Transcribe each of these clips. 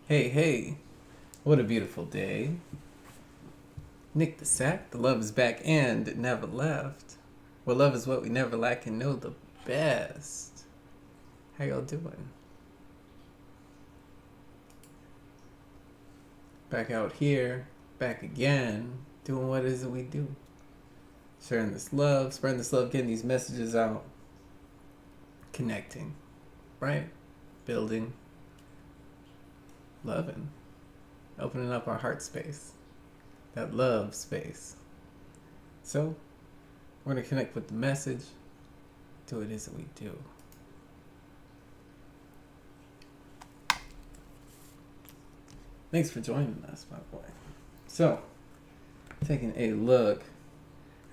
Hey, hey, what a beautiful day. Nick the Sack, the love is back and it never left. Well, love is what we never lack and know the best. How y'all doing? Back out here, back again, doing what is it we do? Sharing this love, spreading this love, getting these messages out, connecting, right? Building, loving, opening up our heart space, that love space. So, we're going to connect with the message, do what it is that we do. Thanks for joining us, my boy. So, taking a look,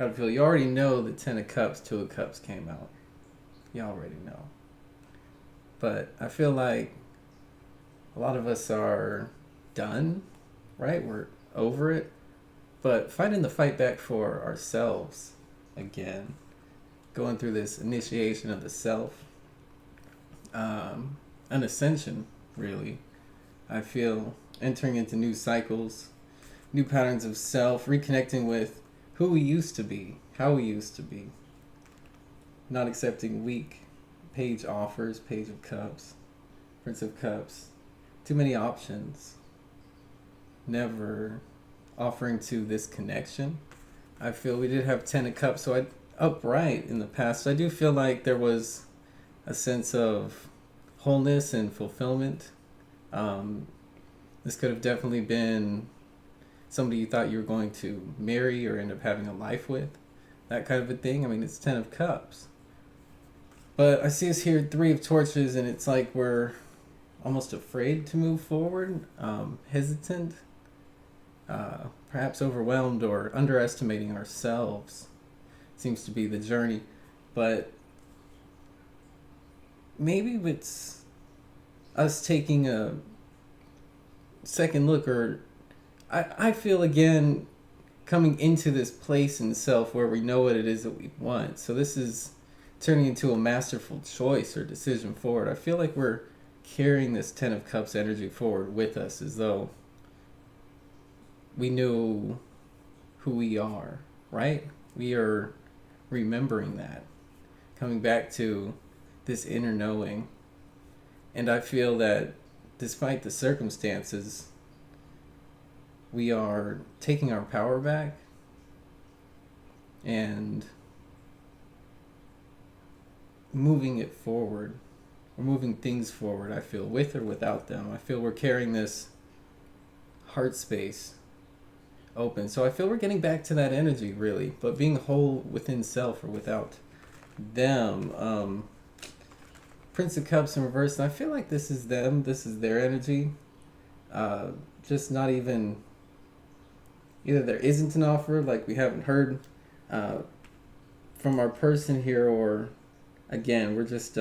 how to feel. You already know the Ten of Cups, Two of Cups came out. You already know. But I feel like a lot of us are done, right? We're over it. But fighting the fight back for ourselves again, going through this initiation of the self, an ascension, really. I feel entering into new cycles, new patterns of self, reconnecting with who we used to be, how we used to be. Not accepting weak. Page offers, Page of Cups, Prince of Cups. Too many options. Never offering to this connection. I feel we did have Ten of Cups, so I upright in the past. I do feel like there was a sense of wholeness and fulfillment. This could have definitely been somebody you thought you were going to marry or end up having a life with. That kind of a thing. I mean, it's Ten of Cups. But I see us here, Three of Torches, and it's like we're almost afraid to move forward, hesitant, perhaps overwhelmed or underestimating ourselves. Seems to be the journey. But maybe it's us taking a second look, or I feel again coming into this place in self where we know what it is that we want. So this is turning into a masterful choice or decision forward. I feel like we're carrying this Ten of Cups energy forward with us as though we knew who we are, right? We are remembering that, coming back to this inner knowing. And I feel that despite the circumstances, we are taking our power back and moving it forward. We're moving things forward, I feel, with or without them. I feel we're carrying this heart space open. So I feel we're getting back to that energy, really, but being whole within self or without them. Prince of Cups in reverse, and I feel like this is them, this is their energy. Just not even, either there isn't an offer, like we haven't heard from our person here, or again, we're just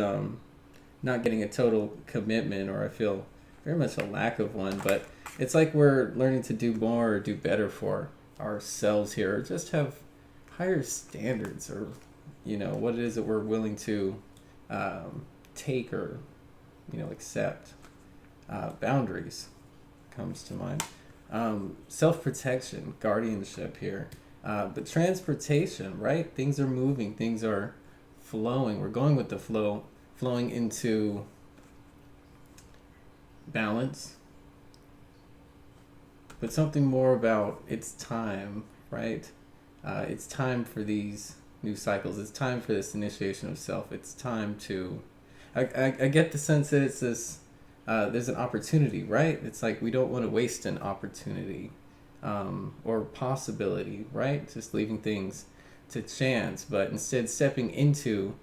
not getting a total commitment, or I feel very much a lack of one. But it's like we're learning to do more or do better for ourselves here, or just have higher standards, or what it is that we're willing to take or accept. Boundaries comes to mind. Self-protection, guardianship here. But transportation, right? Things are moving, things are flowing. We're going with the flow, flowing into balance. But something more about it's time, right? It's time for these new cycles. It's time for this initiation of self. It's time to... I get the sense that it's this... there's an opportunity, right? It's like we don't want to waste an opportunity or possibility, right? Just leaving things to chance, but instead stepping into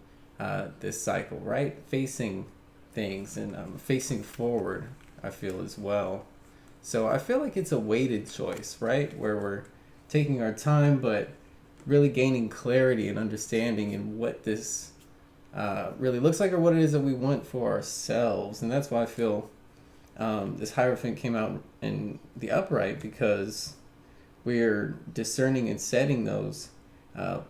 this cycle, right? Facing things and facing forward, I feel, as well. So I feel like it's a weighted choice, right? Where we're taking our time, but really gaining clarity and understanding in what this really looks like, or what it is that we want for ourselves. And that's why I feel this Hierophant came out in the upright, because we're discerning and setting those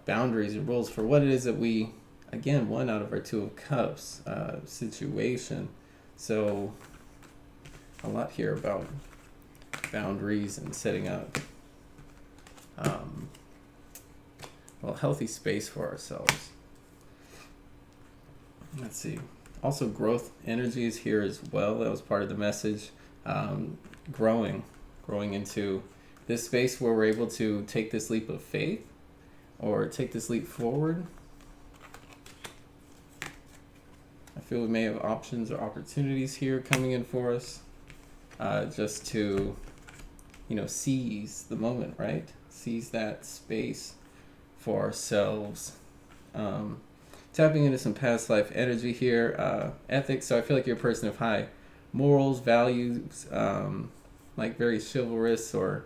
boundaries and rules for what it is that we, again, want out of our Two of Cups situation. So a lot here about boundaries and setting up healthy space for ourselves. Let's see. Also, growth energy is here as well. That was part of the message. Growing into this space where we're able to take this leap of faith or take this leap forward. I feel we may have options or opportunities here coming in for us, just to, seize the moment, right? Seize that space for ourselves. Tapping into some past life energy here, ethics. So I feel like you're a person of high morals, values, like very chivalrous or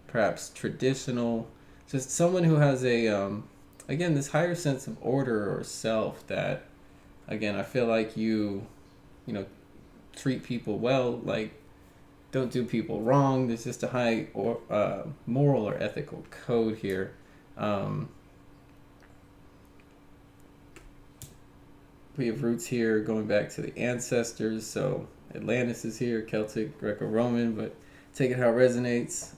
perhaps traditional. Just someone who has again, this higher sense of order or self that, again, I feel like you treat people well, like don't do people wrong. There's just a high moral or ethical code here. We have roots here going back to the ancestors. So Atlantis is here, Celtic, Greco-Roman, but take it how it resonates.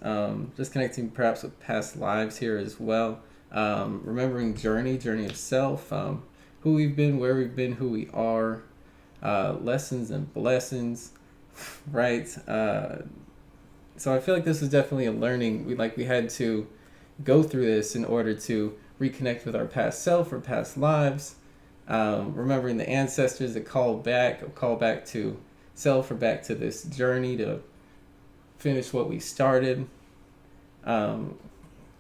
Just connecting perhaps with past lives here as well. Remembering journey of self, who we've been, where we've been, who we are, lessons and blessings, right? So I feel like this is definitely a learning. We had to go through this in order to reconnect with our past self or past lives. Remembering the ancestors, a call back to self or back to this journey to finish what we started.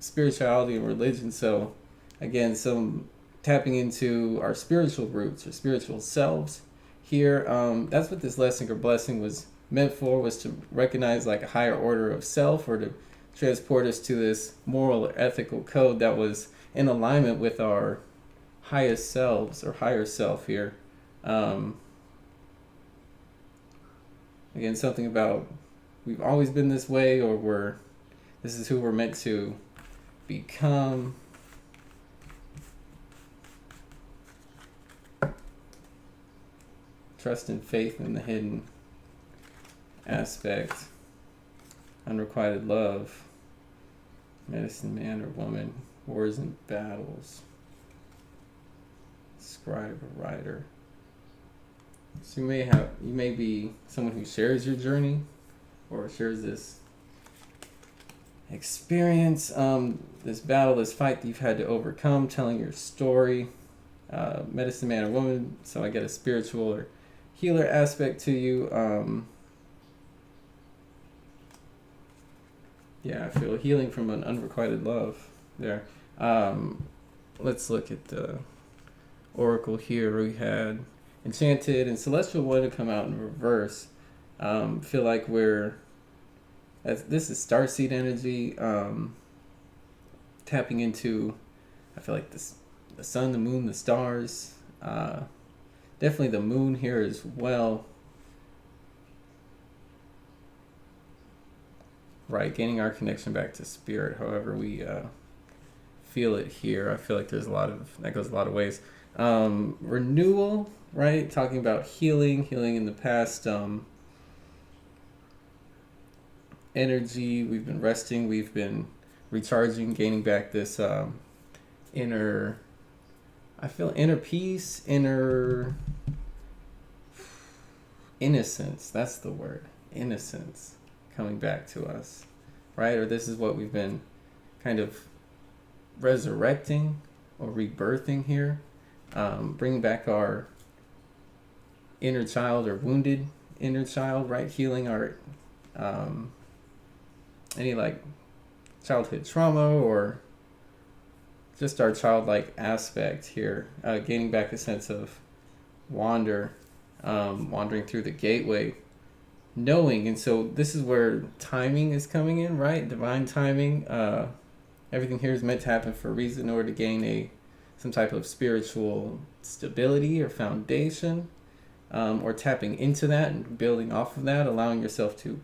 Spirituality and religion. So again, some tapping into our spiritual roots or spiritual selves here. That's what this lesson or blessing was meant for, was to recognize like a higher order of self, or to transport us to this moral or ethical code that was in alignment with our highest selves or higher self here. Again, something about we've always been this way, or this is who we're meant to become. Trust and faith in the hidden aspect. Unrequited love. Medicine man or woman. Wars and battles. Scribe or writer. So you may be someone who shares your journey or shares this experience, this battle, this fight that you've had to overcome, telling your story. Medicine man or woman, so I get a spiritual or healer aspect to you. I feel healing from an unrequited love there. Let's look at the oracle here. We had Enchanted and Celestial One to come out in reverse. Feel like this is starseed energy, tapping into, I feel like the sun, the moon, the stars, definitely the moon here as well. Right, gaining our connection back to spirit, however we feel it here. I feel like that goes a lot of ways. Renewal, right? Talking about healing in the past. Energy, we've been resting, we've been recharging, gaining back this inner peace, inner innocence. That's the word, innocence, coming back to us, right? Or this is what we've been kind of resurrecting or rebirthing here, bringing back our inner child or wounded inner child, right? Healing our any like childhood trauma or just our childlike aspect here, gaining back a sense of wandering through the gateway, knowing. And so this is where timing is coming in, right? Divine timing. Everything here is meant to happen for a reason, in order to gain some type of spiritual stability or foundation, or tapping into that and building off of that, allowing yourself to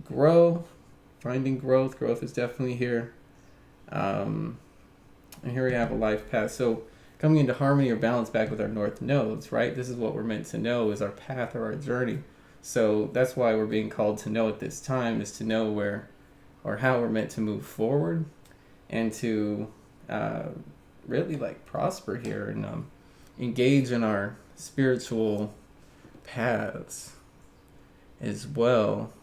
grow, finding growth. Growth is definitely here. And here we have a life path. So coming into harmony or balance back with our north nodes, right? This is what we're meant to know is our path or our journey. So that's why we're being called to know at this time, is to know where or how we're meant to move forward, and to really like prosper here, and engage in our spiritual paths as well.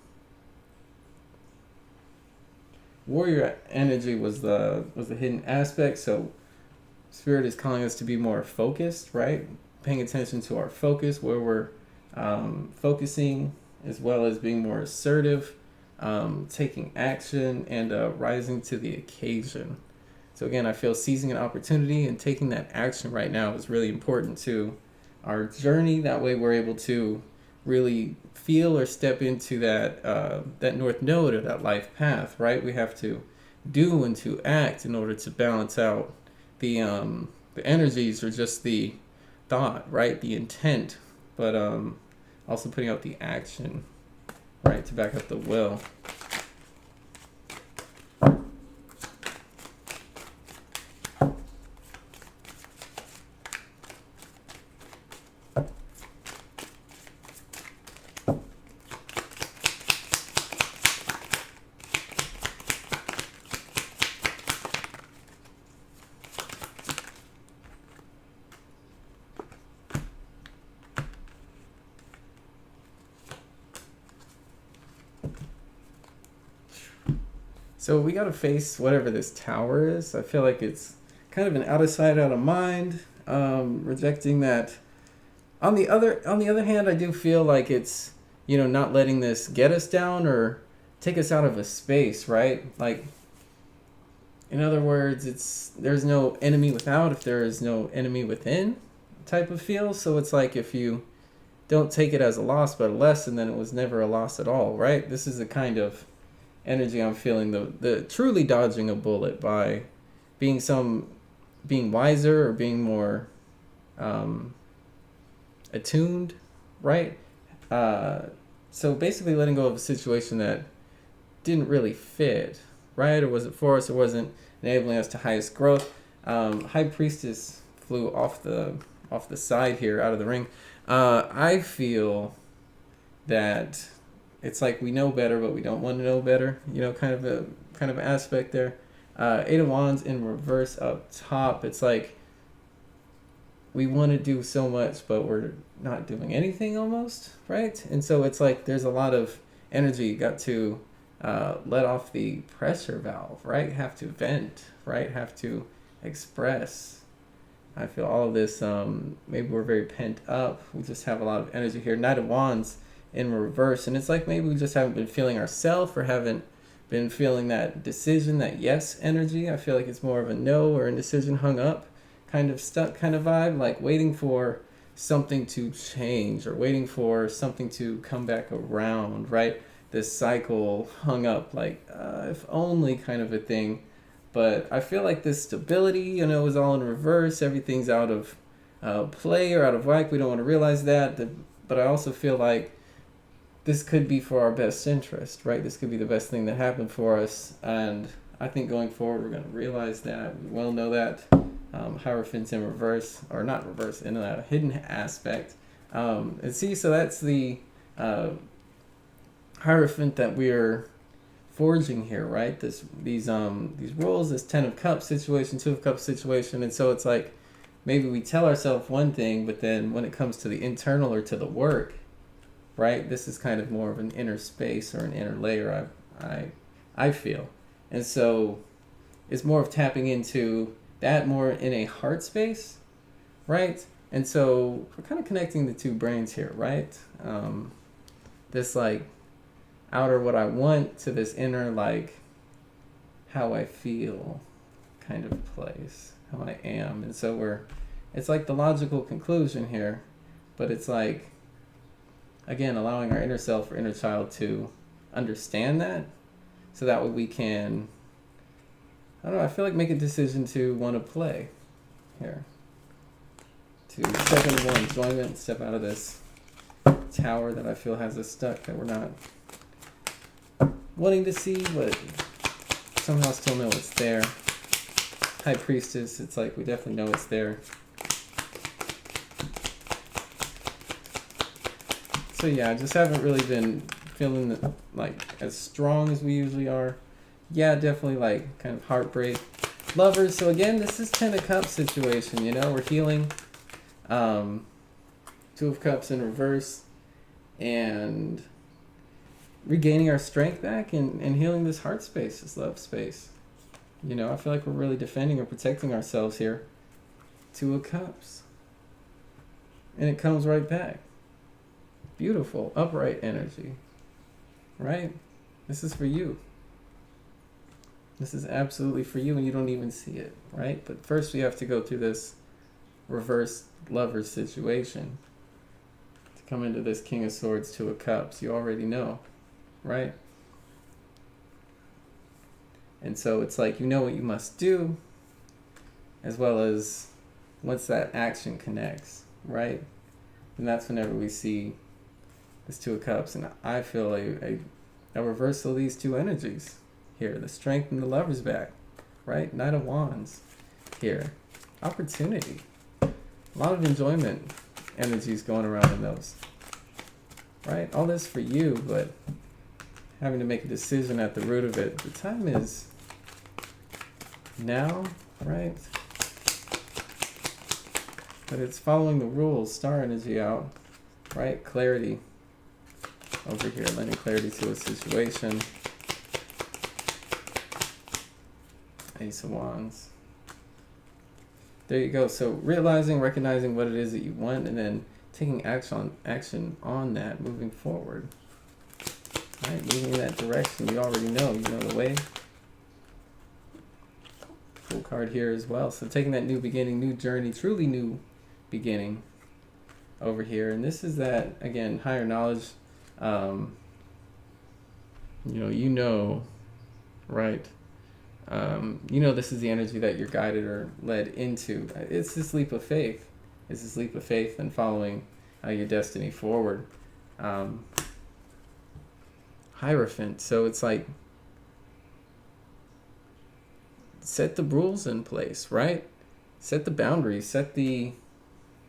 Warrior energy was the hidden aspect. So Spirit is calling us to be more focused, right? Paying attention to our focus, where we're focusing, as well as being more assertive, taking action, and rising to the occasion. So again, I feel seizing an opportunity and taking that action right now is really important to our journey. That way we're able to really feel or step into that that north node or that life path, right? We have to do and to act in order to balance out the energies, or just the thought, right? The intent, but also putting out the action, right? To back up the will. So we got to face whatever this tower is. I feel like it's kind of an out of sight, out of mind. Rejecting that. On the other hand, I do feel like it's, not letting this get us down or take us out of a space, right? Like, in other words, there's no enemy without if there is no enemy within type of feel. So it's like, if you don't take it as a loss but a lesson, then it was never a loss at all, right? This is the kind of energy I'm feeling, the truly dodging a bullet by being wiser, or being more attuned, right? So basically letting go of a situation that didn't really fit, right? Or wasn't for us, or wasn't enabling us to highest growth. High Priestess flew off the side here, out of the ring. I feel that it's like we know better, but we don't want to know better. Kind of aspect there. Eight of Wands in reverse up top. It's like we want to do so much, but we're not doing anything almost, right? And so it's like there's a lot of energy. You got to let off the pressure valve, right? Have to vent, right? Have to express. I feel all of this, maybe we're very pent up. We just have a lot of energy here. Knight of Wands in reverse, and it's like maybe we just haven't been feeling ourselves, or haven't been feeling that decision, that yes energy. I feel like it's more of a no or indecision, hung up, kind of stuck kind of vibe, like waiting for something to change, or waiting for something to come back around, right? This cycle, hung up, like if only kind of a thing. But I feel like this stability, is all in reverse. Everything's out of play or out of whack. We don't want to realize that. But I also feel like this could be for our best interest, right? This could be the best thing that happened for us. And I think going forward, we're going to realize that. We will know that. Hierophant's in reverse, or not reverse, in a hidden aspect. And see, so that's the Hierophant that we're forging here, right? These roles, this 10 of Cups situation, 2 of Cups situation. And so it's like maybe we tell ourselves one thing, but then when it comes to the internal or to the work, right, this is kind of more of an inner space or an inner layer, I feel. And so it's more of tapping into that more in a heart space, right? And so we're kind of connecting the two brains here, right? This like outer what I want to this inner like how I feel kind of place, how I am. And so it's like the logical conclusion here, but it's like, again, allowing our inner self or inner child to understand that, so that way we can, I don't know, I feel like make a decision to want to play here. To step into more enjoyment, step out of this tower that I feel has us stuck, that we're not wanting to see, but somehow still know it's there. High Priestess, it's like we definitely know it's there. So yeah, I just haven't really been feeling like as strong as we usually are. Yeah, definitely like kind of heartbreak. Lovers, so again, this is 10 of Cups situation, you know, we're healing. 2 of Cups in reverse, and regaining our strength back and healing this heart space, this love space. You know, I feel like we're really defending or protecting ourselves here. 2 of Cups. And it comes right back. Beautiful, upright energy. Right? This is for you. This is absolutely for you, and you don't even see it, right? But first we have to go through this reverse lover situation to come into this King of Swords, 2 of Cups. You already know, right? And so it's like you know what you must do, as well as once that action connects, right? And that's whenever we see this 2 of Cups, and I feel a reversal of these 2 energies here. The strength and the Lover's back, right? Knight of Wands here. Opportunity. A lot of enjoyment energies going around in those, right? All this for you, but having to make a decision at the root of it. The time is now, right? But it's following the rules. Star energy out, right? Clarity over here, lending clarity to a situation. Ace of Wands. There you go. So realizing, recognizing what it is that you want, and then taking action on that, moving forward. Right, moving in that direction. You already know. You know the way. Full card here as well. So taking that new beginning, new journey, truly new beginning over here. And this is that, again, higher knowledge. You know, right? You know this is the energy that you're guided or led into. It's this leap of faith. It's this leap of faith and following your destiny forward. Hierophant. So it's like set the rules in place, right? Set the boundaries, set the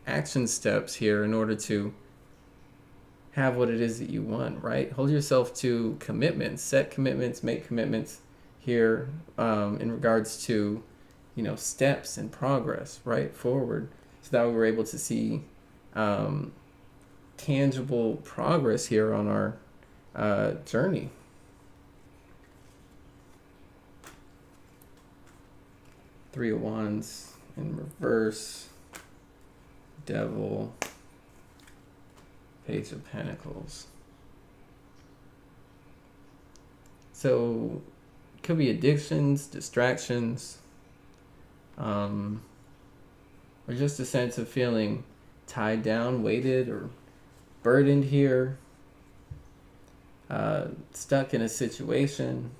action steps here in order to have what it is that you want, right? Hold yourself to commitments, set commitments, make commitments here in regards to, steps and progress, right, forward, so that we're able to see tangible progress here on our journey. Three of Wands in reverse, Devil, Page of Pentacles. So could be addictions, distractions, or just a sense of feeling tied down, weighted, or burdened here, stuck in a situation,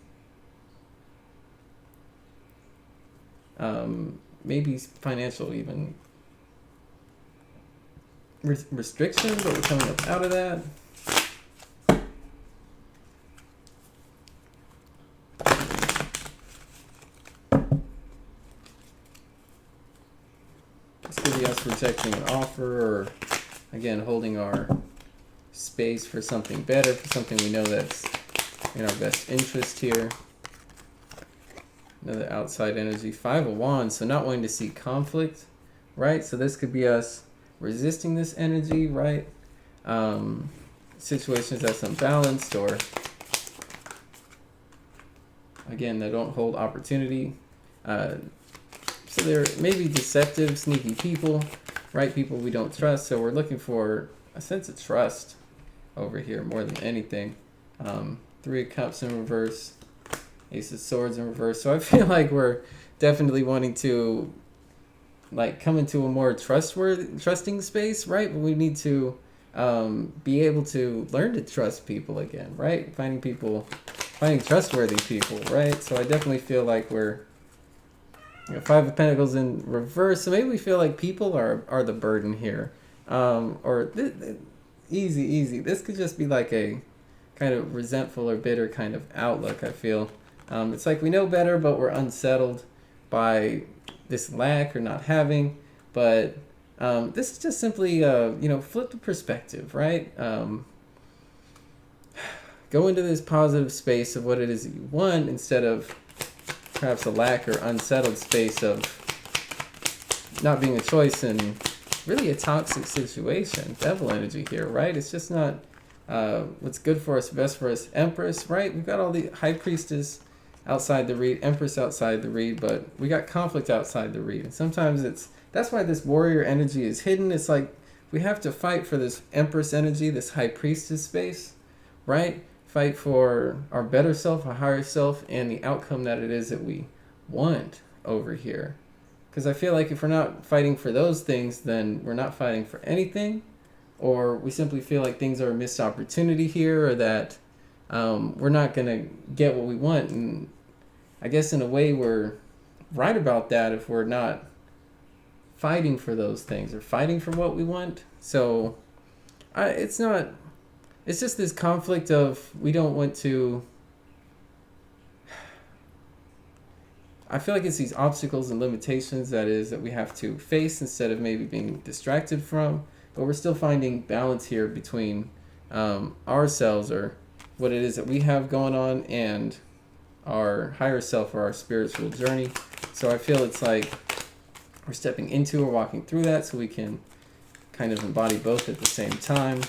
maybe financial even restrictions, but we're coming up out of that. This could be us rejecting an offer, or again holding our space for something better, for something we know that's in our best interest here. Another outside energy. 5 of Wands, so not wanting to see conflict, right? So this could be us resisting this energy, right? Situations that's unbalanced, or again, that don't hold opportunity. So there may be deceptive, sneaky people, right? People we don't trust. So we're looking for a sense of trust over here more than anything. 3 of Cups in reverse, Ace of Swords in reverse. So I feel like we're definitely wanting to come into a more trusting space, right? But we need to be able to learn to trust people again, right? Finding trustworthy people, right? So I definitely feel like we're 5 of Pentacles in reverse. So maybe we feel like people are the burden here, easy. This could just be like a kind of resentful or bitter kind of outlook. I feel it's like we know better, but we're unsettled by this lack or not having. But this is just simply flip the perspective, right? go into this positive space of what it is that you want, instead of perhaps a lack or unsettled space of not being a choice and really a toxic situation. Devil energy here, right? It's just not what's good for us, best for us. Empress, right? We've got all the High Priestess outside the read, Empress outside the read, but we got conflict outside the read. And sometimes that's why this warrior energy is hidden. It's like we have to fight for this Empress energy, this High Priestess space, right? Fight for our better self, our higher self, and the outcome that it is that we want over here. Because I feel like if we're not fighting for those things, then we're not fighting for anything, or we simply feel like things are a missed opportunity here, or that we're not going to get what we want. And I guess in a way we're right about that if we're not fighting for those things or fighting for what we want. So it's just this conflict of we don't want to. I feel like it's these obstacles and limitations that we have to face instead of maybe being distracted from. But we're still finding balance here between ourselves, or what it is that we have going on, and our higher self, or our spiritual journey. So I feel it's like we're stepping into or walking through that so we can kind of embody both at the same time.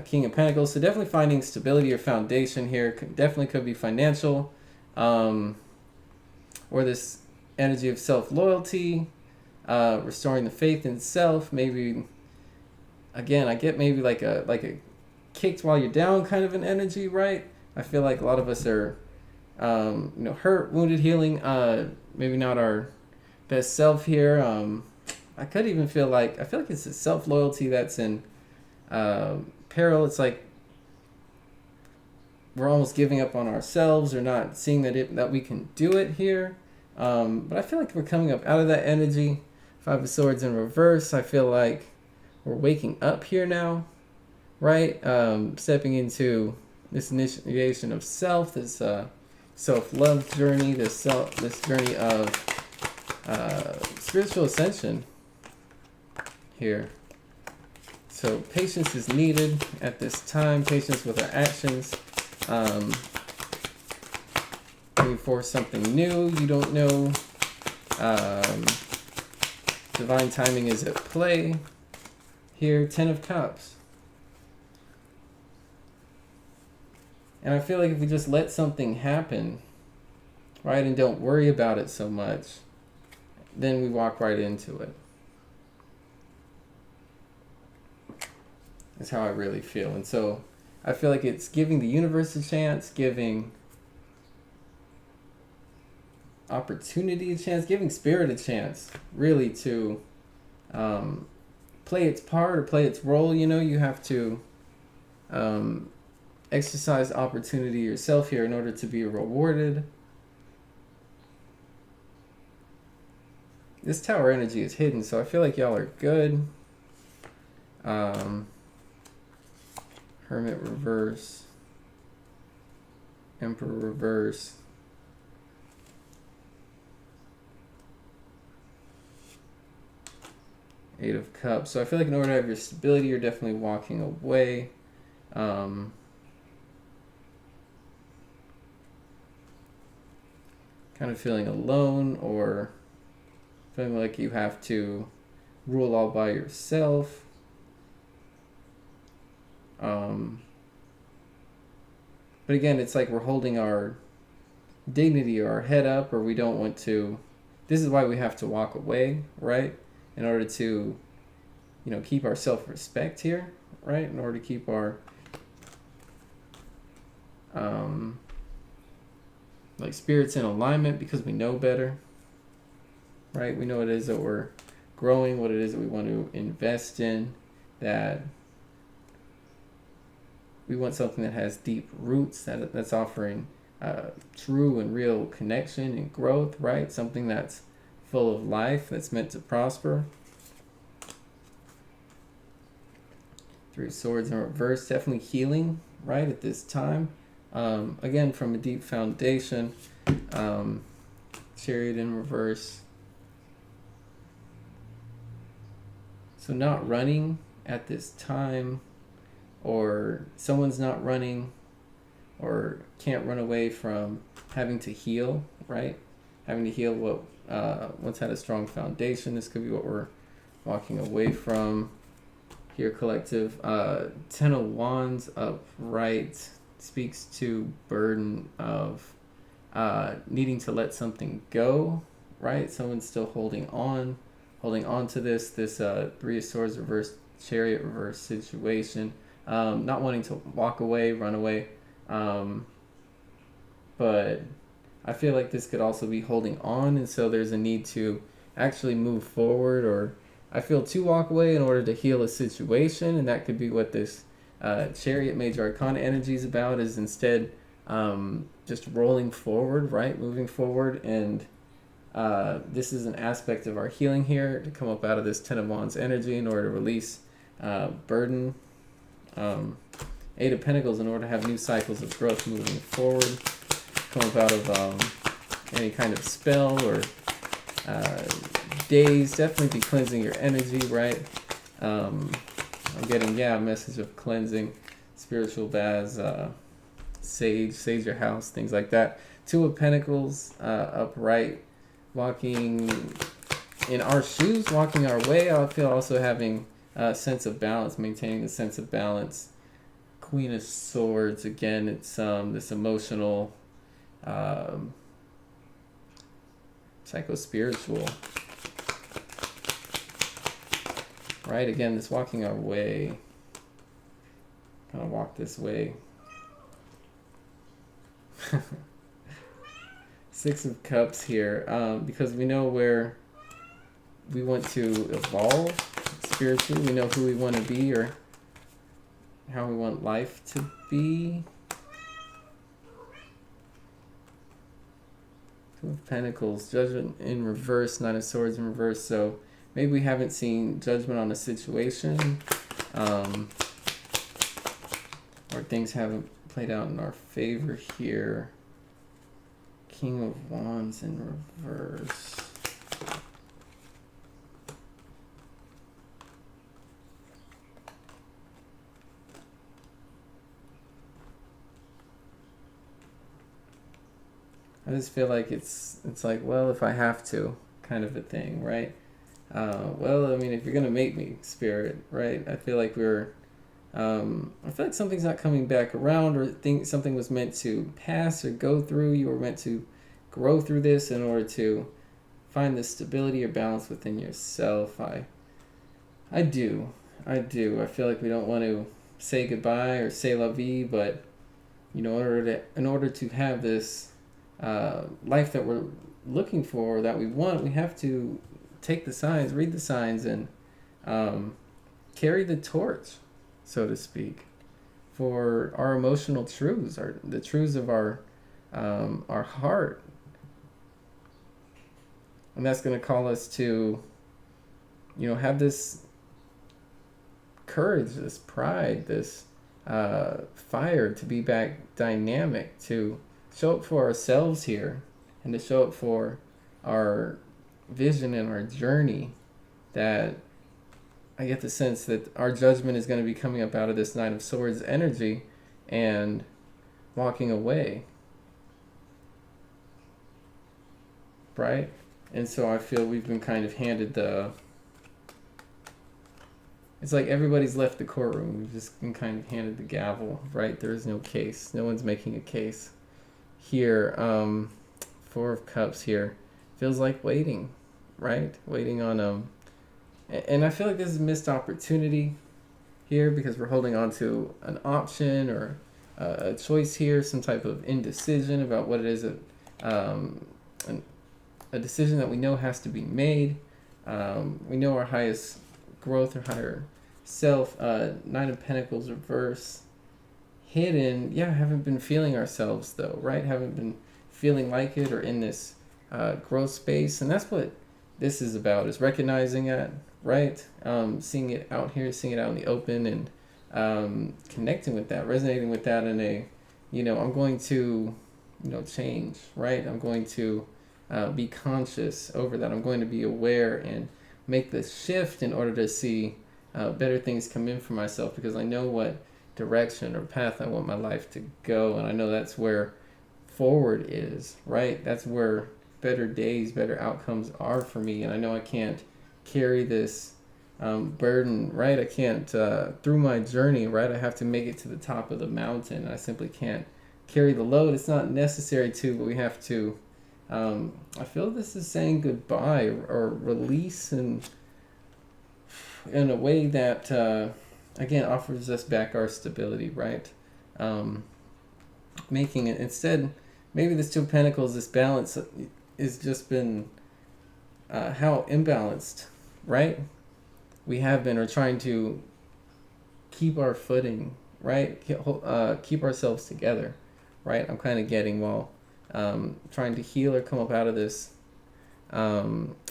King of Pentacles, so definitely finding stability or foundation here. Definitely could be financial, or this energy of self-loyalty, restoring the faith in self. Maybe, again, I get maybe like a kicked while you're down kind of an energy, right? I feel like a lot of us are, hurt, wounded, healing, maybe not our best self here. I could even feel like it's a self-loyalty that's in peril. It's like we're almost giving up on ourselves, or not seeing that we can do it here. But I feel like we're coming up out of that energy. Five of Swords in reverse. I feel like we're waking up here now, right? Stepping into this initiation of self, this self-love journey, this journey of spiritual ascension here. So patience is needed at this time. Patience with our actions. Maybe for something new you don't know. Divine timing is at play here. 10 of Cups. And I feel like if we just let something happen, right, and don't worry about it so much, then we walk right into it. That's how I really feel. And so I feel like it's giving the universe a chance, giving opportunity a chance, giving spirit a chance, really, to play its part or play its role. You have to exercise opportunity yourself here in order to be rewarded. This Tower energy is hidden, so I feel like y'all are good. Hermit reverse. Emperor reverse. Eight of Cups. So I feel like in order to have your stability, you're definitely walking away. Kind of feeling alone, or feeling like you have to rule all by yourself. But again, it's like we're holding our dignity or our head up, or we don't want to. This is why we have to walk away, right? In order to, keep our self-respect here, right? In order to keep our, spirits in alignment, because we know better, right? We know what it is that we're growing, what it is that we want to invest in, that we want something that has deep roots, that's offering true and real connection and growth, right? Something that's full of life, that's meant to prosper. Three of Swords in reverse, definitely healing, right, at this time. Again, from a deep foundation. Chariot in reverse. So not running at this time, or someone's not running, or can't run away from having to heal, right? Having to heal what once had a strong foundation. This could be what we're walking away from here, collective. Ten of Wands upright speaks to burden of needing to let something go, right? Someone's still holding on to this Three of Swords reverse, Chariot reverse situation, not wanting to walk away, run away, but I feel like this could also be holding on, and so there's a need to actually move forward, or I feel to walk away in order to heal a situation, and that could be what this Chariot Major Arcana energy is about, is instead just rolling forward, right? Moving forward, and this is an aspect of our healing here to come up out of this Ten of Wands energy in order to release burden. Eight of Pentacles in order to have new cycles of growth moving forward. Come up out of any kind of spell or days. Definitely be cleansing your energy, right? I'm getting, a message of cleansing, spiritual baths, sage your house, things like that. Two of Pentacles upright, walking in our shoes, walking our way. I feel also having a sense of balance, maintaining the sense of balance. Queen of Swords, again, it's this emotional, psycho-spiritual, right? Again, this walking our way, kind of walk this way. Six of Cups here, because we know where we want to evolve spiritually. We know who we want to be, or how we want life to be. Two of Pentacles, Judgment in reverse, Nine of Swords in reverse. So maybe we haven't seen judgment on a situation, or things haven't played out in our favor here. King of Wands in reverse. I just feel like it's like, well, if I have to, kind of a thing, right? Well, I mean, if you're gonna make me, Spirit, right? I feel like I feel like something's not coming back around, or something was meant to pass or go through. You were meant to grow through this in order to find the stability or balance within yourself. I do. I feel like we don't want to say goodbye or say la vie, but in order to have this life that we're looking for, that we want, we have to take the signs, read the signs, and carry the torch, so to speak, for our emotional truths, the truths of our heart. And that's going to call us to, have this courage, this pride, this fire to be back dynamic, to show up for ourselves here, and to show up for our vision and our journey. That I get the sense that our judgment is going to be coming up out of this Nine of Swords energy and walking away, right? And so I feel we've been kind of handed it's like everybody's left the courtroom. We've just been kind of handed the gavel, right? There is no case. No one's making a case here. Four of Cups here. Feels like waiting, right? Waiting on, and I feel like this is a missed opportunity here, because we're holding on to an option or a choice here, some type of indecision about what it is, a decision that we know has to be made. We know our highest growth or higher self. Nine of Pentacles reverse, hidden. Haven't been feeling ourselves though, right? Haven't been feeling like it, or in this growth space. And that's what this is about, is recognizing it, right? Seeing it out here, seeing it out in the open, and connecting with that, resonating with that in a, I'm going to, change, right? I'm going to be conscious over that. I'm going to be aware and make this shift in order to see better things come in for myself, because I know what direction or path I want my life to go. And I know that's where forward is, right? That's where better days, better outcomes are for me. And I know I can't carry this burden, right? I can't, through my journey, right? I have to make it to the top of the mountain. I simply can't carry the load. It's not necessary to, but we have to, I feel this is saying goodbye or release, and in a way that, again, offers us back our stability, right? Making it, instead, maybe this Two of Pentacles, this balance has just been how imbalanced, right? We have been, or trying to keep our footing, right? Keep ourselves together, right? I'm kind of getting, well, trying to heal or come up out of this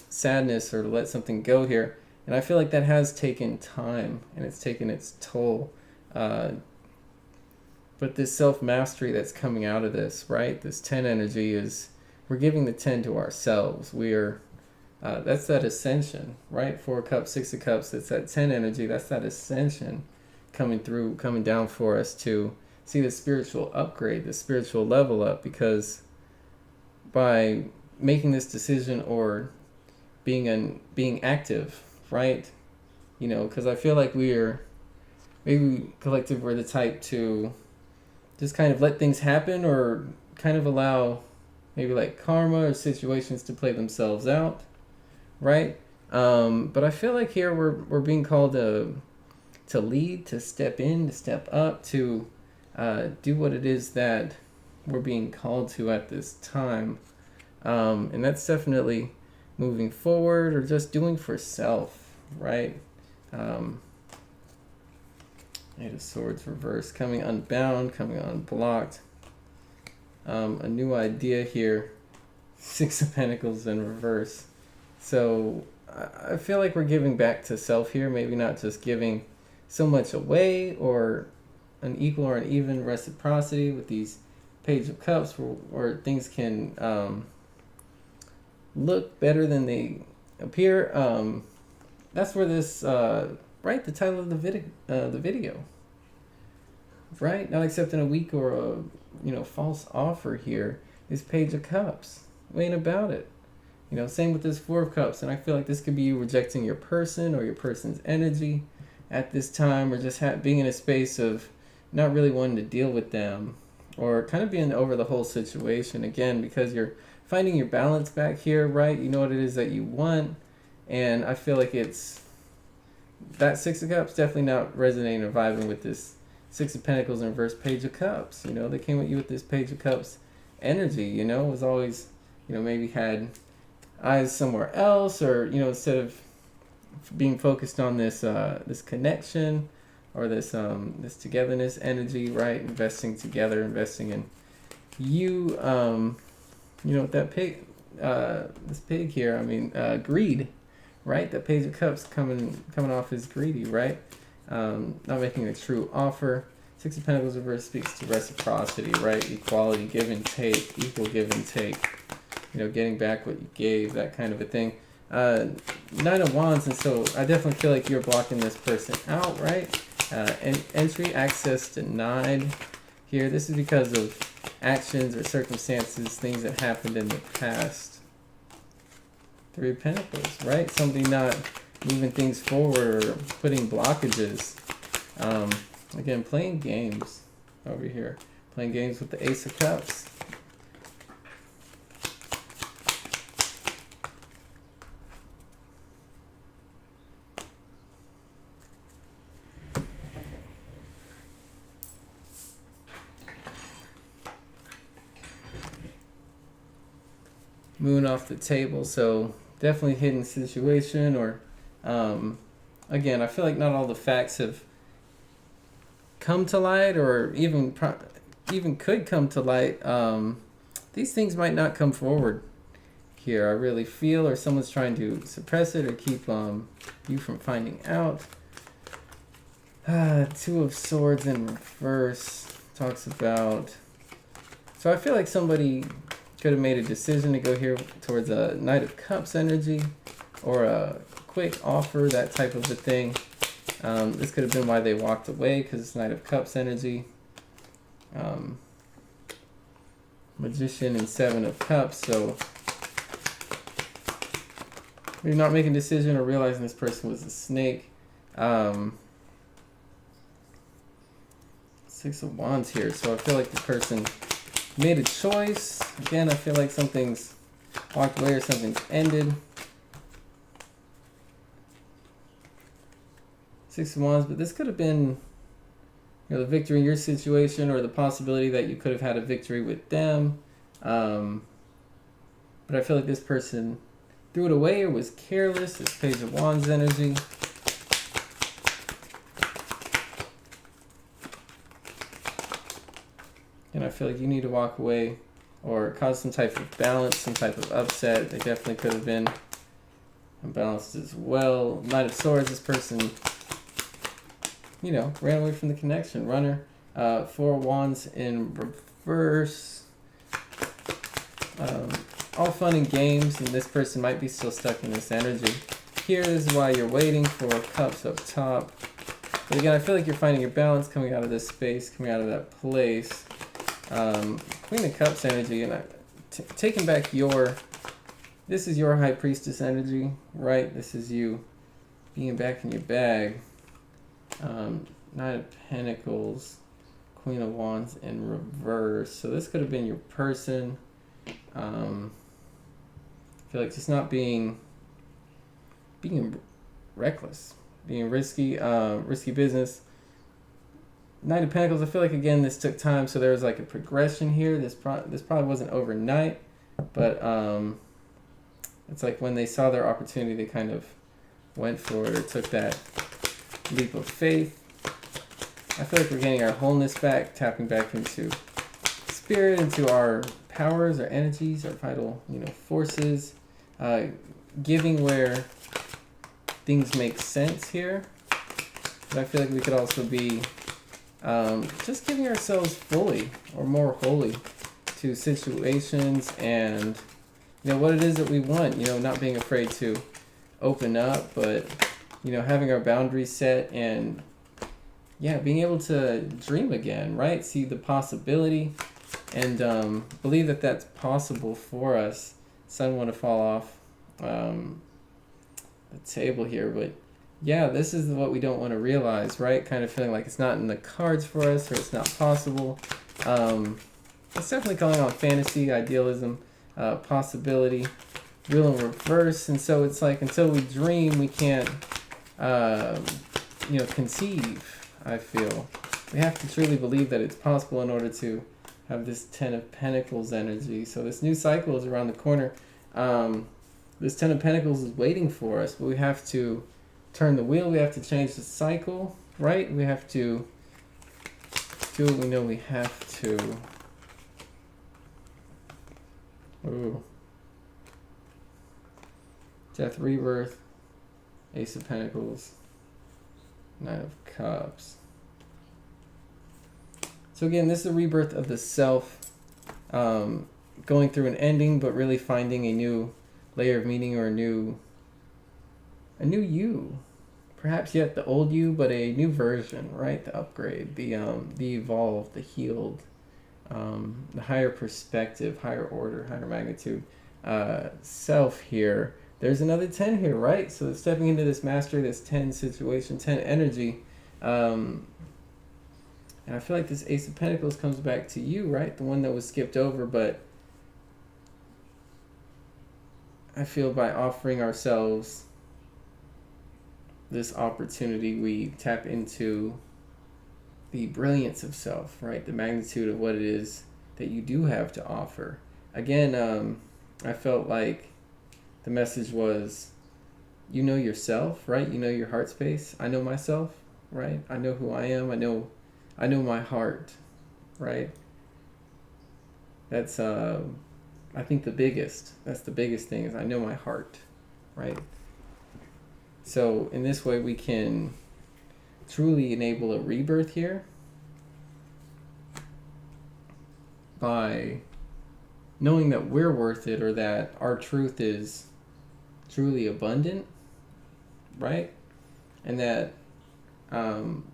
sadness, or to let something go here. And I feel like that has taken time, and it's taken its toll. But this self-mastery that's coming out of this, right? This 10 energy is, we're giving the 10 to ourselves. We are, that's that ascension, right? 4 of Cups, 6 of Cups, it's that 10 energy. That's that ascension coming through, coming down for us to see the spiritual upgrade, the spiritual level up, because by making this decision or being active, right? You know, because I feel like maybe collective, we're the type to just kind of let things happen, or kind of allow maybe like karma or situations to play themselves out, right? But I feel like here we're being called to lead, to step in, to step up, to do what it is that we're being called to at this time. And that's definitely moving forward, or just doing for self, right? Eight of Swords reverse, coming unbound, coming unblocked. A new idea here. 6 of Pentacles in reverse. So I feel like we're giving back to self here, maybe not just giving so much away, or an equal or an even reciprocity with these Page of Cups, where things can look better than they appear. That's where this, right, the title of the video, right? Not accepting a weak or a false offer here. This Page of Cups, ain't about it. Same with this 4 of Cups, and I feel like this could be you rejecting your person or your person's energy at this time, or just being in a space of not really wanting to deal with them, or kind of being over the whole situation, again, because you're finding your balance back here, right? You know what it is that you want, and I feel like it's that 6 of Cups definitely not resonating or vibing with this 6 of Pentacles in reverse Page of Cups. They came at you with this Page of Cups energy, was always, maybe had eyes somewhere else, or, instead of being focused on this this connection, or this this togetherness energy, right? Investing together, investing in you, that pig, this pig here, greed, right? That Page of Cups coming off as greedy, right? Not making a true offer. 6 of Pentacles reverse speaks to reciprocity, right? Equality, give and take, equal give and take. Getting back what you gave, that kind of a thing. 9 of Wands, and so I definitely feel like you're blocking this person out, right? Entry, access denied here. This is because of actions or circumstances, things that happened in the past. 3 of Pentacles, right? Somebody not moving things forward, or putting blockages. Again, playing games over here. Playing games with the Ace of Cups. Moon off the table, so definitely hidden situation, or again, I feel like not all the facts have come to light, or even could come to light. These things might not come forward here, I really feel, or someone's trying to suppress it or keep you from finding out. 2 of Swords in reverse talks about, so I feel like somebody could have made a decision to go here towards a Knight of Cups energy, or a quick offer, that type of a thing. This could have been why they walked away, because it's Knight of Cups energy. Magician and Seven of Cups, so you're not making a decision or realizing this person was a snake. Six of Wands here, so I feel like the person made a choice. Again, I feel like something's walked away or something's ended. Six of Wands, but this could have been, you know, the victory in your situation, or the possibility that you could have had a victory with them. But I feel like this person threw it away or was careless. This Page of Wands energy. And I feel like you need to walk away or cause some type of balance, some type of upset. They definitely could have been unbalanced as well. Knight of Swords, this person, you know, ran away from the connection. Runner. Four of Wands in reverse. All fun and games, and this person might be still stuck in this energy. Here is why you're waiting for Cups up top. But again, I feel like you're finding your balance coming out of this space, coming out of that place. Queen of Cups energy, and taking back this is your High Priestess energy, right? This is you being back in your bag. Knight of Pentacles, Queen of Wands in reverse. So this could have been your person. I feel like just not being reckless, being risky business. Knight of Pentacles, I feel like, again, this took time, so there was like a progression here. This probably wasn't overnight, but it's like when they saw their opportunity, they kind of went for it or took that leap of faith. I feel like we're getting our wholeness back, tapping back into spirit, into our powers, our energies, our vital, you know, forces, giving where things make sense here. But I feel like we could also be just giving ourselves fully or more wholly to situations, and you know what it is that we want, you know, not being afraid to open up, but you know, having our boundaries set, and yeah, being able to dream again, right? See the possibility, and believe that that's possible for us. Sun want to fall off the table here, but yeah, this is what we don't want to realize, right? Kind of feeling like it's not in the cards for us, or it's not possible. It's definitely calling on fantasy, idealism, possibility, wheel in reverse. And so it's like, until we dream, we can't, you know, conceive, I feel. We have to truly believe that it's possible in order to have this Ten of Pentacles energy. So this new cycle is around the corner. This Ten of Pentacles is waiting for us, but we have to turn the wheel. We have to change the cycle, right? We have to do what we know we have to. Ooh. Death, rebirth, Ace of Pentacles, Knight of Cups. So again, this is a rebirth of the self, going through an ending, but really finding a new layer of meaning, or a new you. Perhaps yet the old you, but a new version, right? The upgrade, the evolved, the healed, the higher perspective, higher order, higher magnitude self here. There's another 10 here, right? So stepping into this mastery, this 10 situation, 10 energy. And I feel like this Ace of Pentacles comes back to you, right? The one that was skipped over, but I feel by offering ourselves this opportunity, we tap into the brilliance of self, right? The magnitude of what it is that you do have to offer. Again, I felt like the message was, you know yourself, right? You know your heart space. I know myself, right? I know who I am. I know my heart, right? That's I think that's the biggest thing, is I know my heart, right? So in this way, we can truly enable a rebirth here by knowing that we're worth it, or that our truth is truly abundant, right? And that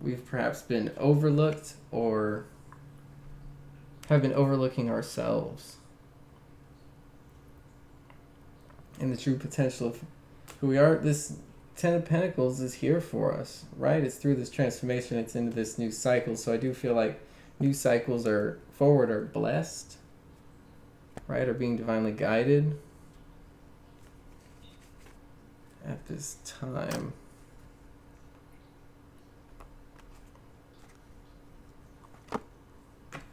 we've perhaps been overlooked or have been overlooking ourselves and the true potential of who we are. This Ten of Pentacles is here for us, right? It's through this transformation, it's into this new cycle. So I do feel like new cycles are blessed, right? Are being divinely guided at this time.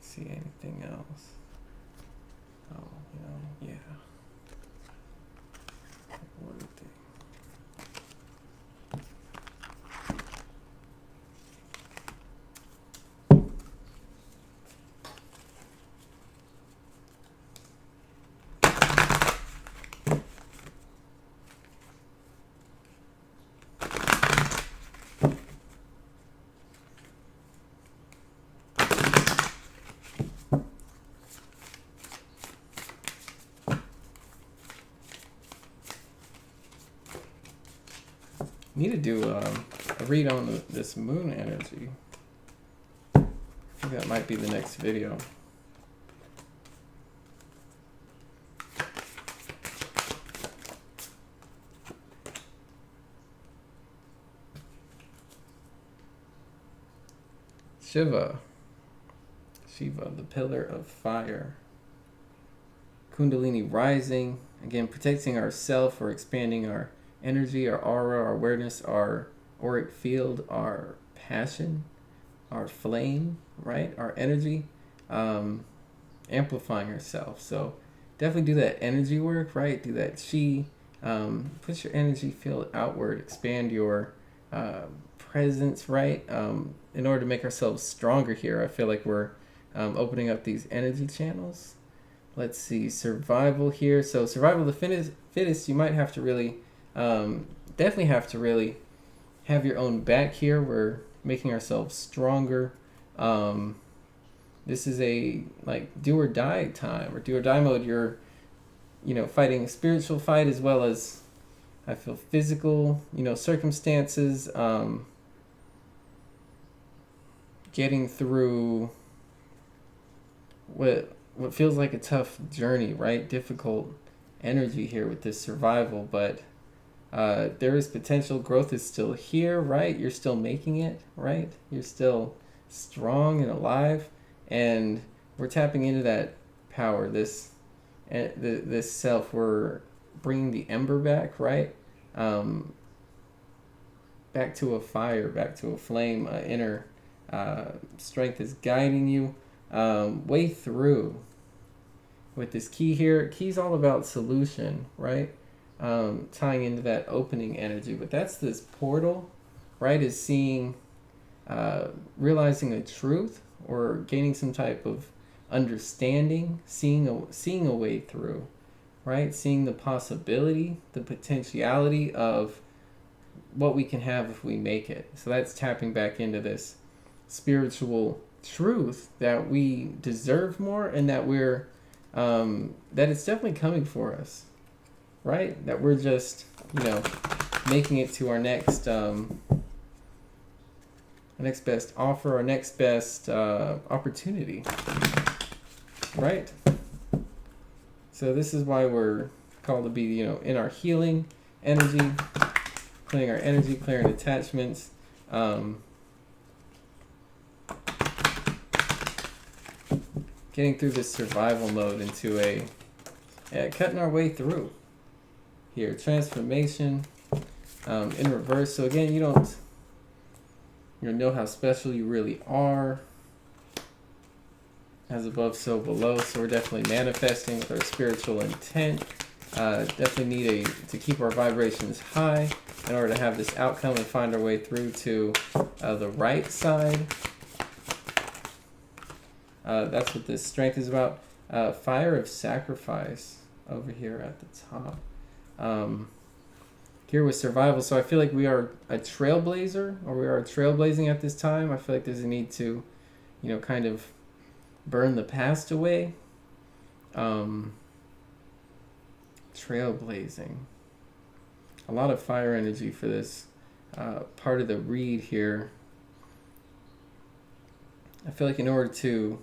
See anything else? Oh, yeah. One thing. Need to do a read on this moon energy. I think that might be the next video. Shiva, the pillar of fire. Kundalini rising, again protecting ourself or expanding our energy, our aura, our awareness, our auric field, our passion, our flame, right? Our energy, amplifying ourselves. So definitely do that energy work, right? Do that chi. Put your energy field outward, expand your presence, right? In order to make ourselves stronger here, I feel like we're opening up these energy channels. Let's see, survival here. So survival of the fittest, you might have to really, definitely have to really have your own back here. We're making ourselves stronger. This is a like do or die time or do or die mode. You're, fighting a spiritual fight as well as I feel physical, circumstances, getting through what feels like a tough journey, right? Difficult energy here with this survival, but there is potential. Growth is still here, right? You're still making it, right? You're still strong and alive, and we're tapping into that power, this self. We're bringing the ember back, right? Back to a fire, back to a flame. Inner strength is guiding you way through with this key here. Key's all about solution, right? Tying into that opening energy, but that's this portal, right? Is seeing, realizing a truth or gaining some type of understanding, seeing a way through, right? Seeing the possibility, the potentiality of what we can have if we make it. So that's tapping back into this spiritual truth that we deserve more and that we're that it's definitely coming for us, right? That we're just making it to our next best offer, our next best opportunity, right? So this is why we're called to be in our healing energy, clearing our energy, clearing attachments, getting through this survival mode into cutting our way through here. Transformation in reverse. So again, you don't know how special you really are. As above, so below. So we're definitely manifesting with our spiritual intent. Definitely need to keep our vibrations high in order to have this outcome and find our way through to the right side. That's what this strength is about. Fire of sacrifice over here at the top. Here with survival. So I feel like we are a trailblazer, or we are trailblazing at this time. I feel like there's a need to, kind of burn the past away. Trailblazing. A lot of fire energy for this part of the read here. I feel like in order to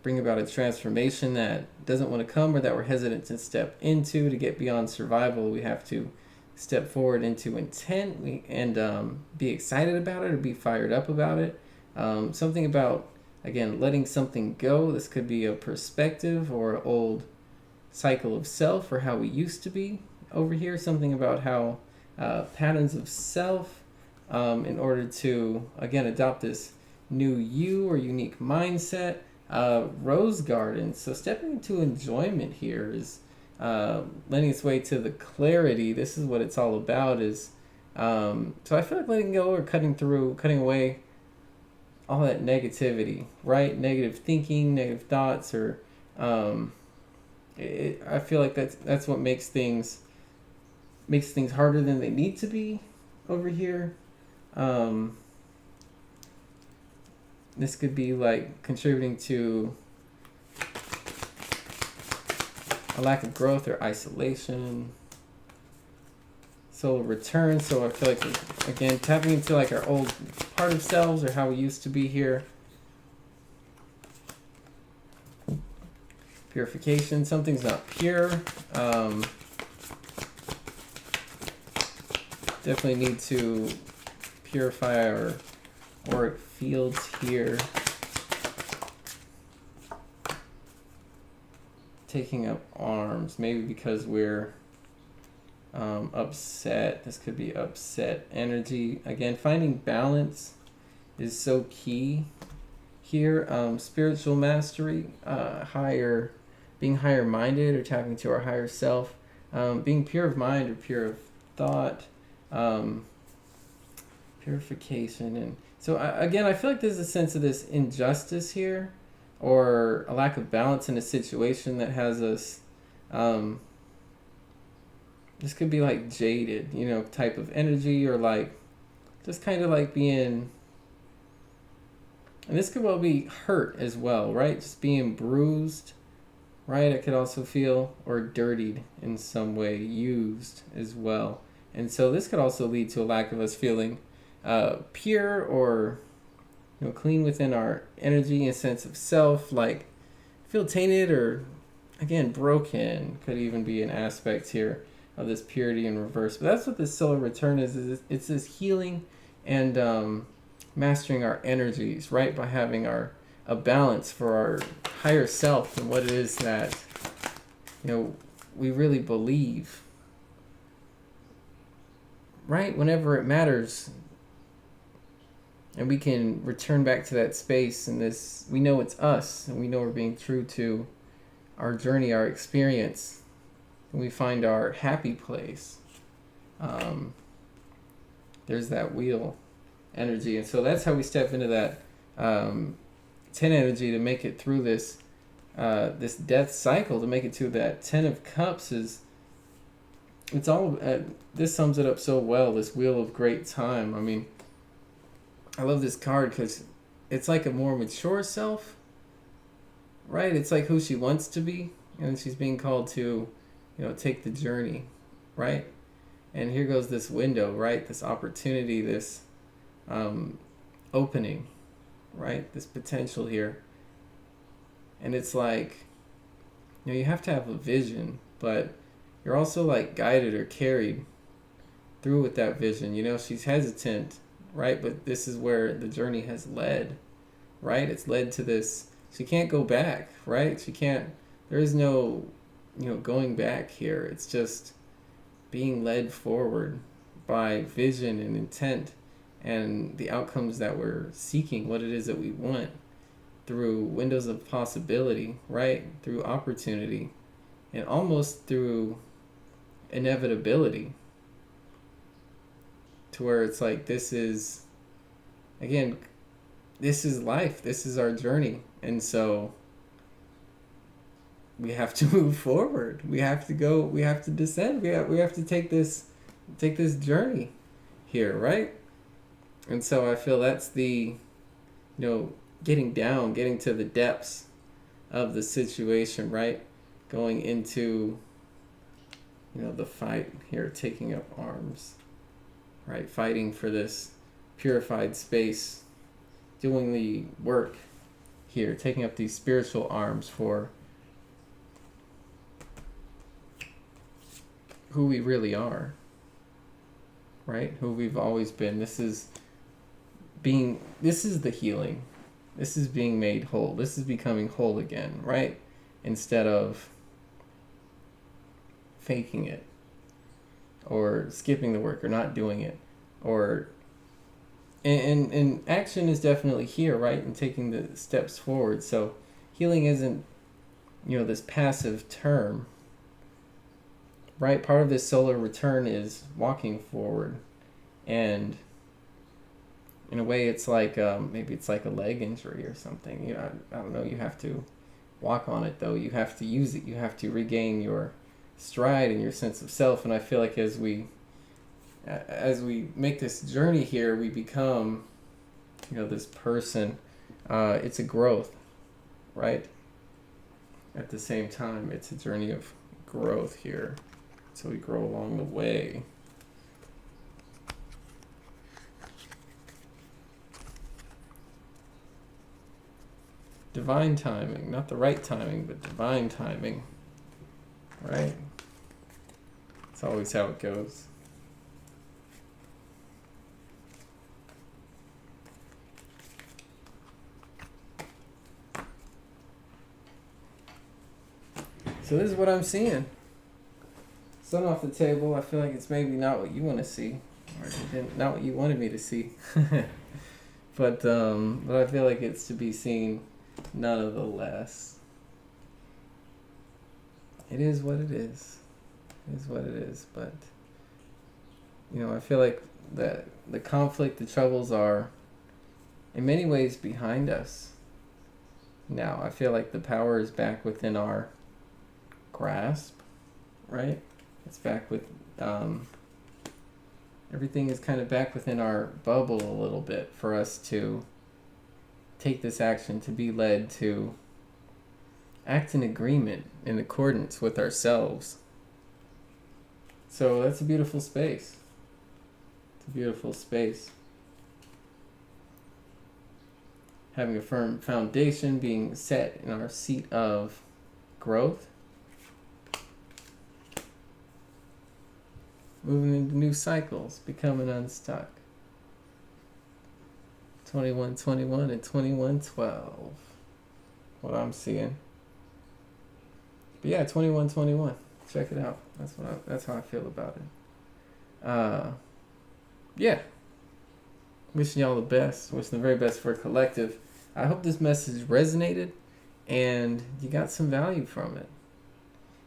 bring about a transformation that doesn't want to come or that we're hesitant to step into to get beyond survival, we have to step forward into intent and be excited about it or be fired up about it. Something about, again, letting something go. This could be a perspective or an old cycle of self or how we used to be over here. Something about how patterns of self in order to, again, adopt this new you or unique mindset. Rose garden. So stepping into enjoyment here is lending its way to the clarity. This is what it's all about. So I feel like letting go or cutting away all that negativity, right? Negative thinking, negative thoughts, or I feel like that's what makes things harder than they need to be over here. This could be like contributing to a lack of growth or isolation. Solar return. So I feel like, again, tapping into like our old part of selves or how we used to be here. Purification. Something's not pure. Definitely need to purify our auric fields here. Taking up arms, maybe because we're upset. This could be upset energy. Again, finding balance is so key here. Spiritual mastery, being higher minded or tapping to our higher self, being pure of mind or pure of thought, purification. And so again, I feel like there's a sense of this injustice here or a lack of balance in a situation that has us this could be like jaded, type of energy, or like just kind of like being, and this could well be hurt as well, right? Just being bruised, right? I could also feel, or dirtied in some way, used as well. And so this could also lead to a lack of us feeling pure or clean within our energy and sense of self, like feel tainted or, again, broken could even be an aspect here of this purity in reverse. But that's what this solar return is it's this healing and mastering our energies, right? By having a balance for our higher self and what it is that, we really believe, right? Whenever it matters. And we can return back to that space, and this, we know it's us, and we know we're being true to our journey, our experience, and we find our happy place. There's that wheel energy, and so that's how we step into that 10 energy to make it through this this death cycle, to make it to that 10 of cups. It's all this sums it up so well, this wheel of great time. I mean, I love this card because it's like a more mature self, right? It's like who she wants to be, and she's being called to, take the journey, right? And here goes this window, right? This opportunity, this opening, right? This potential here. And it's like, you have to have a vision, but you're also like guided or carried through with that vision. She's hesitant, right? But this is where the journey has led, right? It's led to this. She can't go back, right? There is no, going back here. It's just being led forward by vision and intent and the outcomes that we're seeking, what it is that we want, through windows of possibility, right? Through opportunity and almost through inevitability, to where it's like, this is life, this is our journey, and so we have to move forward, we have to descend, we have to take this journey here, right? And so I feel that's the getting to the depths of the situation, right? Going into the fight here, taking up arms, right? Fighting for this purified space, doing the work here, taking up these spiritual arms for who we really are, right? Who we've always been. This is the healing. This is being made whole. This is becoming whole again, right? Instead of faking it or skipping the work or not doing it, or and action is definitely here, right? And taking the steps forward. So healing isn't, this passive term, right? Part of this solar return is walking forward, and in a way it's like maybe it's like a leg injury or something. I don't know. You have to walk on it, though. You have to use it. You have to regain your stride and your sense of self. And I feel like as we make this journey here, we become, this person. It's a growth, right? At the same time, it's a journey of growth here. So we grow along the way. Divine timing, not the right timing, but divine timing, right? It's always how it goes. So this is what I'm seeing. Sun off the table. I feel like it's maybe not what you want to see, or not what you wanted me to see. but I feel like it's to be seen nonetheless. It is what it is. It is what it is. But I feel like that the conflict, the troubles are in many ways behind us. Now I feel like the power is back within our grasp, right? It's back with everything is kind of back within our bubble a little bit for us to take this action, to be led to act in agreement, in accordance with ourselves. So that's a beautiful space. It's a beautiful space. Having a firm foundation, being set in our seat of growth. Moving into new cycles, becoming unstuck. 21-21 and 21-12. What I'm seeing. But yeah, 21-21. Check it out. That's how I feel about it. Yeah. Wishing y'all the best. Wishing the very best for a collective. I hope this message resonated and you got some value from it.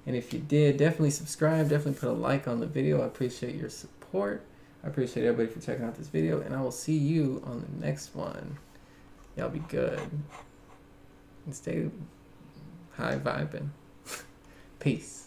And if you did, definitely subscribe, definitely put a like on the video. I appreciate your support. I appreciate everybody for checking out this video, and I will see you on the next one. Y'all be good. And stay high vibing. Peace.